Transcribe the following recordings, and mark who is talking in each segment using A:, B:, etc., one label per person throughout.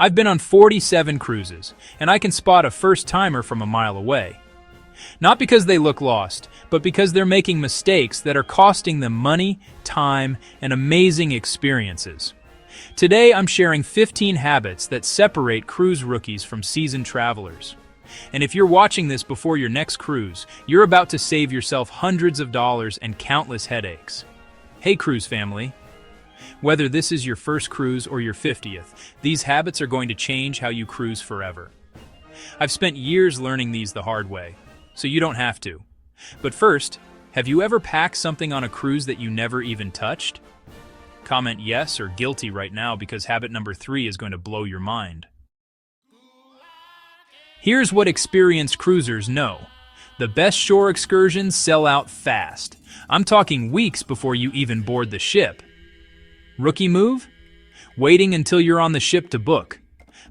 A: I've been on 47 cruises, and I can spot a first-timer from a mile away. Not because they look lost, but because they're making mistakes that are costing them money, time, and amazing experiences. Today, I'm sharing 15 habits that separate cruise rookies from seasoned travelers. And if you're watching this before your next cruise, you're about to save yourself hundreds of dollars and countless headaches. Hey, cruise family. Whether this is your first cruise or your 50th, these habits are going to change how you cruise forever. I've spent years learning these the hard way, so you don't have to. But first, have you ever packed something on a cruise that you never even touched? Comment yes or guilty right now because habit number 3 is going to blow your mind. Here's what experienced cruisers know. The best shore excursions sell out fast. I'm talking weeks before you even board the ship. Rookie move? Waiting until you're on the ship to book.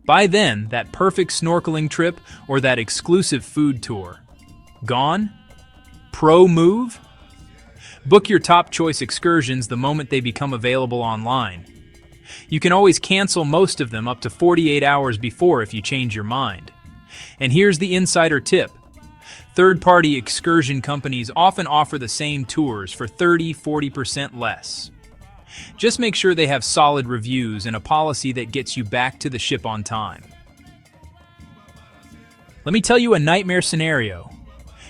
A: By then, that perfect snorkeling trip or that exclusive food tour. Gone? Pro move? Book your top choice excursions the moment they become available online. You can always cancel most of them up to 48 hours before if you change your mind. And here's the insider tip. Third-party excursion companies often offer the same tours for 30–40% less. Just make sure they have solid reviews and a policy that gets you back to the ship on time. Let me tell you a nightmare scenario.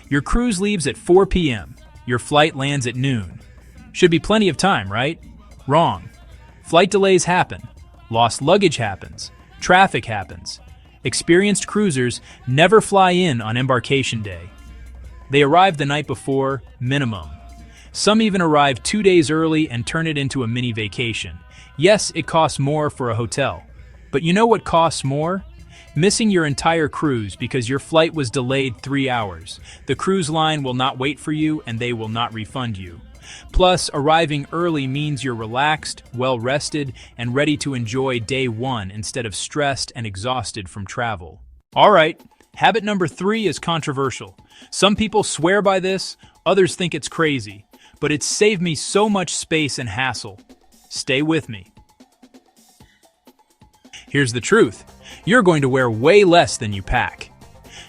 A: Your cruise leaves at 4 p.m. Your flight lands at noon. Should be plenty of time, right? Wrong. Flight delays happen. Lost luggage happens. Traffic happens. Experienced cruisers never fly in on embarkation day. They arrive the night before, minimum. Some even arrive 2 days early and turn it into a mini vacation. Yes, it costs more for a hotel. But you know what costs more? Missing your entire cruise because your flight was delayed 3 hours. The cruise line will not wait for you and they will not refund you. Plus, arriving early means you're relaxed, well-rested, and ready to enjoy day 1 instead of stressed and exhausted from travel. All right, habit number 3 is controversial. Some people swear by this, others think it's crazy. But it's saved me so much space and hassle. Stay with me. Here's the truth. You're going to wear way less than you pack.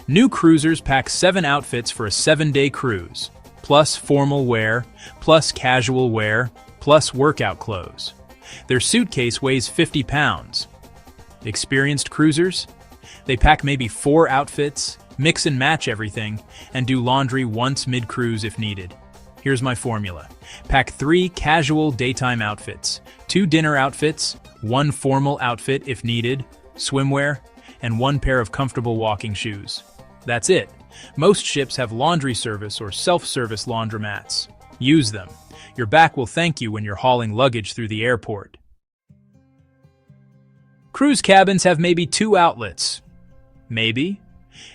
A: New cruisers pack 7 outfits for a 7-day cruise, plus formal wear, plus casual wear, plus workout clothes. Their suitcase weighs 50 pounds. Experienced cruisers? They pack maybe 4 outfits, mix and match everything, and do laundry once mid-cruise if needed. Here's my formula. Pack 3 casual daytime outfits, 2 dinner outfits, 1 formal outfit if needed, swimwear, and 1 pair of comfortable walking shoes. That's it. Most ships have laundry service or self-service laundromats. Use them. Your back will thank you when you're hauling luggage through the airport. Cruise cabins have maybe 2 outlets. Maybe.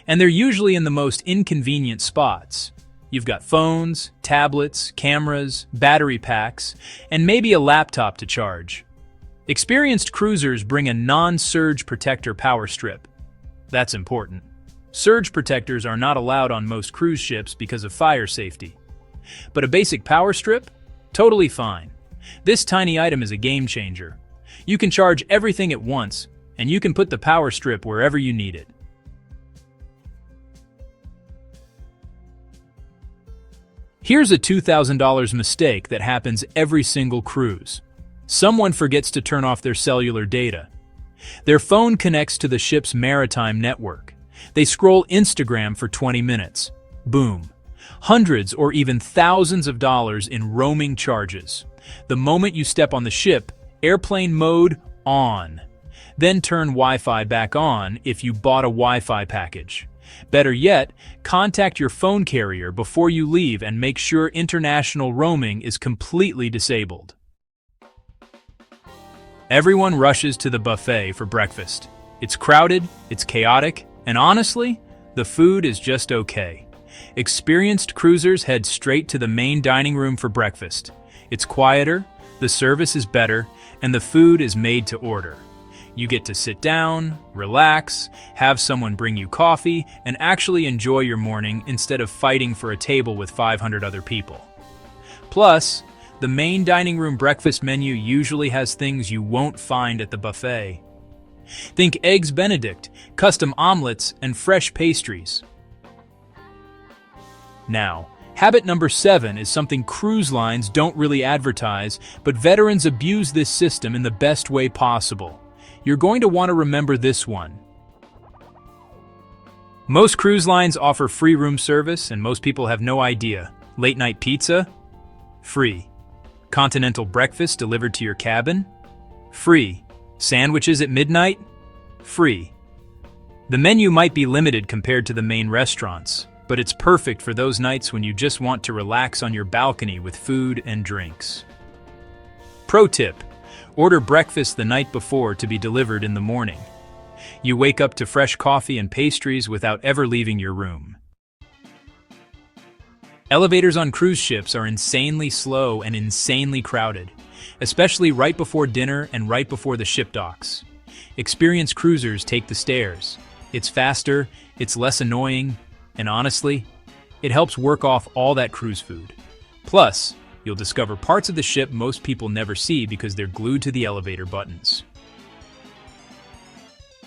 A: And they're usually in the most inconvenient spots. You've got phones, tablets, cameras, battery packs, and maybe a laptop to charge. Experienced cruisers bring a non-surge protector power strip. That's important. Surge protectors are not allowed on most cruise ships because of fire safety. But a basic power strip? Totally fine. This tiny item is a game changer. You can charge everything at once, and you can put the power strip wherever you need it. Here's a $2,000 mistake that happens every single cruise. Someone forgets to turn off their cellular data. Their phone connects to the ship's maritime network. They scroll Instagram for 20 minutes. Boom. Hundreds or even thousands of dollars in roaming charges. The moment you step on the ship, airplane mode on. Then turn Wi-Fi back on if you bought a Wi-Fi package. Better yet, contact your phone carrier before you leave and make sure international roaming is completely disabled. Everyone rushes to the buffet for breakfast. It's crowded, it's chaotic, and honestly, the food is just okay. Experienced cruisers head straight to the main dining room for breakfast. It's quieter, the service is better, and the food is made to order. You get to sit down, relax, have someone bring you coffee, and actually enjoy your morning instead of fighting for a table with 500 other people. Plus, the main dining room breakfast menu usually has things you won't find at the buffet. Think Eggs Benedict, custom omelets, and fresh pastries. Now, habit number 7 is something cruise lines don't really advertise, but veterans abuse this system in the best way possible. You're going to want to remember this one. Most cruise lines offer free room service, and most people have no idea. Late night pizza? Free. Continental breakfast delivered to your cabin? Free. Sandwiches at midnight? Free. The menu might be limited compared to the main restaurants, but it's perfect for those nights when you just want to relax on your balcony with food and drinks. Pro tip: order breakfast the night before to be delivered in the morning. You wake up to fresh coffee and pastries without ever leaving your room. Elevators on cruise ships are insanely slow and insanely crowded, especially right before dinner and right before the ship docks. Experienced cruisers take the stairs. It's faster, it's less annoying, and honestly, it helps work off all that cruise food. Plus, you'll discover parts of the ship most people never see because they're glued to the elevator buttons.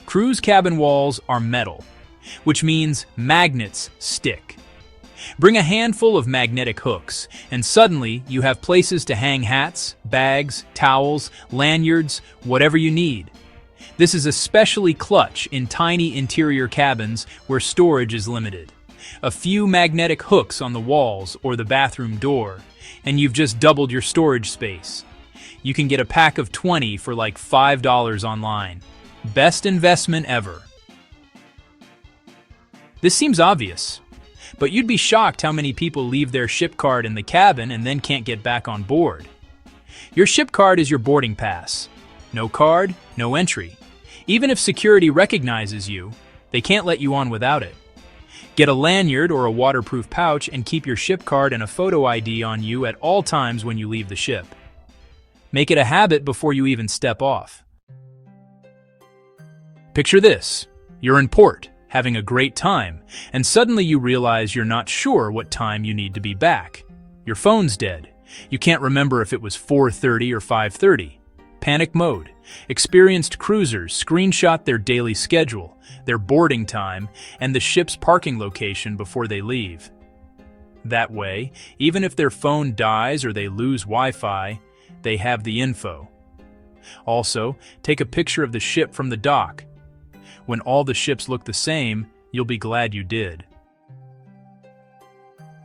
A: Cruise cabin walls are metal, which means magnets stick. Bring a handful of magnetic hooks, and suddenly you have places to hang hats, bags, towels, lanyards, whatever you need. This is especially clutch in tiny interior cabins where storage is limited. A few magnetic hooks on the walls or the bathroom door, and you've just doubled your storage space. You can get a pack of 20 for like $5 online. Best investment ever. This seems obvious, but you'd be shocked how many people leave their ship card in the cabin and then can't get back on board. Your ship card is your boarding pass. No card, no entry. Even if security recognizes you, they can't let you on without it. Get a lanyard or a waterproof pouch and keep your ship card and a photo ID on you at all times when you leave the ship. Make it a habit before you even step off. Picture this. You're in port, having a great time, and suddenly you realize you're not sure what time you need to be back. Your phone's dead. You can't remember if it was 4:30 or 5:30. Panic mode. Experienced cruisers screenshot their daily schedule, their boarding time, and the ship's parking location before they leave. That way, even if their phone dies or they lose Wi-Fi, they have the info. Also, take a picture of the ship from the dock. When all the ships look the same, you'll be glad you did.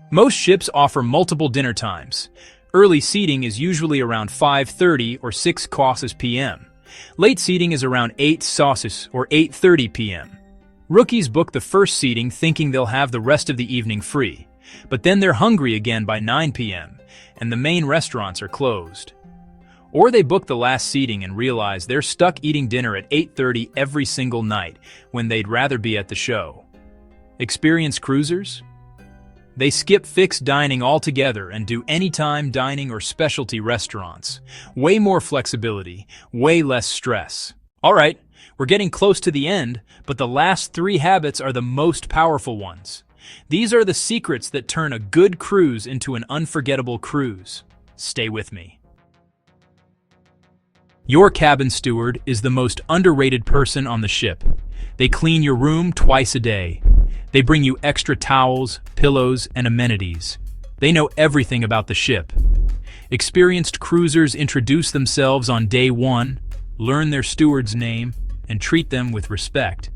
A: Most ships offer multiple dinner times. Early seating is usually around 5:30 or 6 p.m. Late seating is around 8 or 8:30 p.m. Rookies book the first seating thinking they'll have the rest of the evening free, but then they're hungry again by 9 p.m., and the main restaurants are closed. Or they book the last seating and realize they're stuck eating dinner at 8:30 every single night when they'd rather be at the show. Experienced cruisers? They skip fixed dining altogether and do anytime dining or specialty restaurants. Way more flexibility, way less stress. All right, we're getting close to the end, but the last 3 habits are the most powerful ones. These are the secrets that turn a good cruise into an unforgettable cruise. Stay with me. Your cabin steward is the most underrated person on the ship. They clean your room twice a day. They bring you extra towels, pillows, and amenities. They know everything about the ship. Experienced cruisers introduce themselves on day 1, learn their steward's name, and treat them with respect.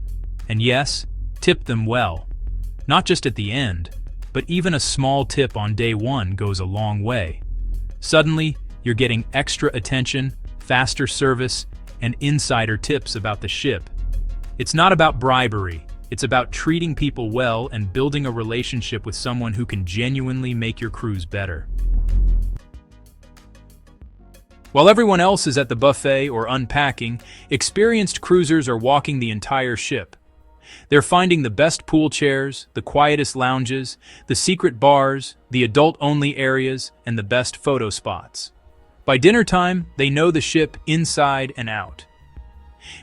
A: And yes, tip them well. Not just at the end, but even a small tip on day 1 goes a long way. Suddenly, you're getting extra attention, faster service, and insider tips about the ship. It's not about bribery. It's about treating people well and building a relationship with someone who can genuinely make your cruise better. While everyone else is at the buffet or unpacking, experienced cruisers are walking the entire ship. They're finding the best pool chairs, the quietest lounges, the secret bars, the adult-only areas, and the best photo spots. By dinner time, they know the ship inside and out.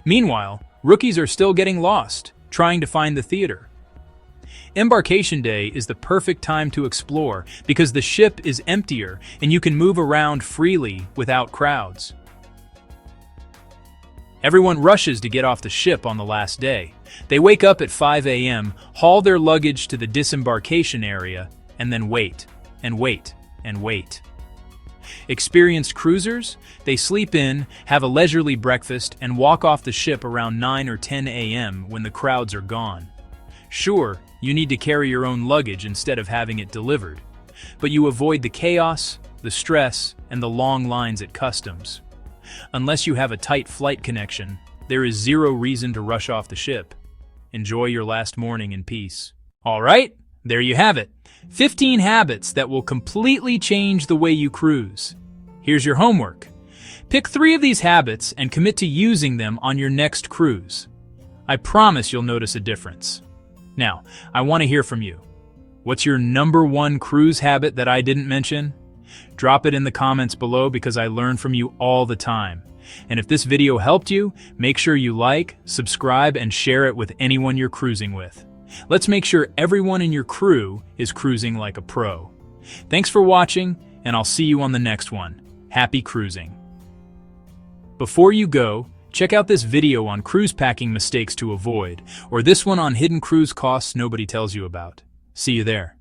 A: Meanwhile, rookies are still getting lost, trying to find the theater. Embarkation day is the perfect time to explore because the ship is emptier and you can move around freely without crowds. Everyone rushes to get off the ship on the last day. They wake up at 5 a.m., haul their luggage to the disembarkation area, and then wait, and wait, and wait. Experienced cruisers? They sleep in, have a leisurely breakfast, and walk off the ship around 9 or 10 a.m. when the crowds are gone. Sure, you need to carry your own luggage instead of having it delivered, but you avoid the chaos, the stress, and the long lines at customs. Unless you have a tight flight connection, there is zero reason to rush off the ship. Enjoy your last morning in peace. All right, there you have it. 15 habits that will completely change the way you cruise. Here's your homework. Pick 3 of these habits and commit to using them on your next cruise. I promise you'll notice a difference. Now, I want to hear from you. What's your #1 cruise habit that I didn't mention? Drop it in the comments below because I learn from you all the time. And if this video helped you, make sure you like, subscribe, and share it with anyone you're cruising with. Let's make sure everyone in your crew is cruising like a pro. Thanks for watching, and I'll see you on the next one. Happy cruising. Before you go, check out this video on cruise packing mistakes to avoid, or this one on hidden cruise costs nobody tells you about. See you there.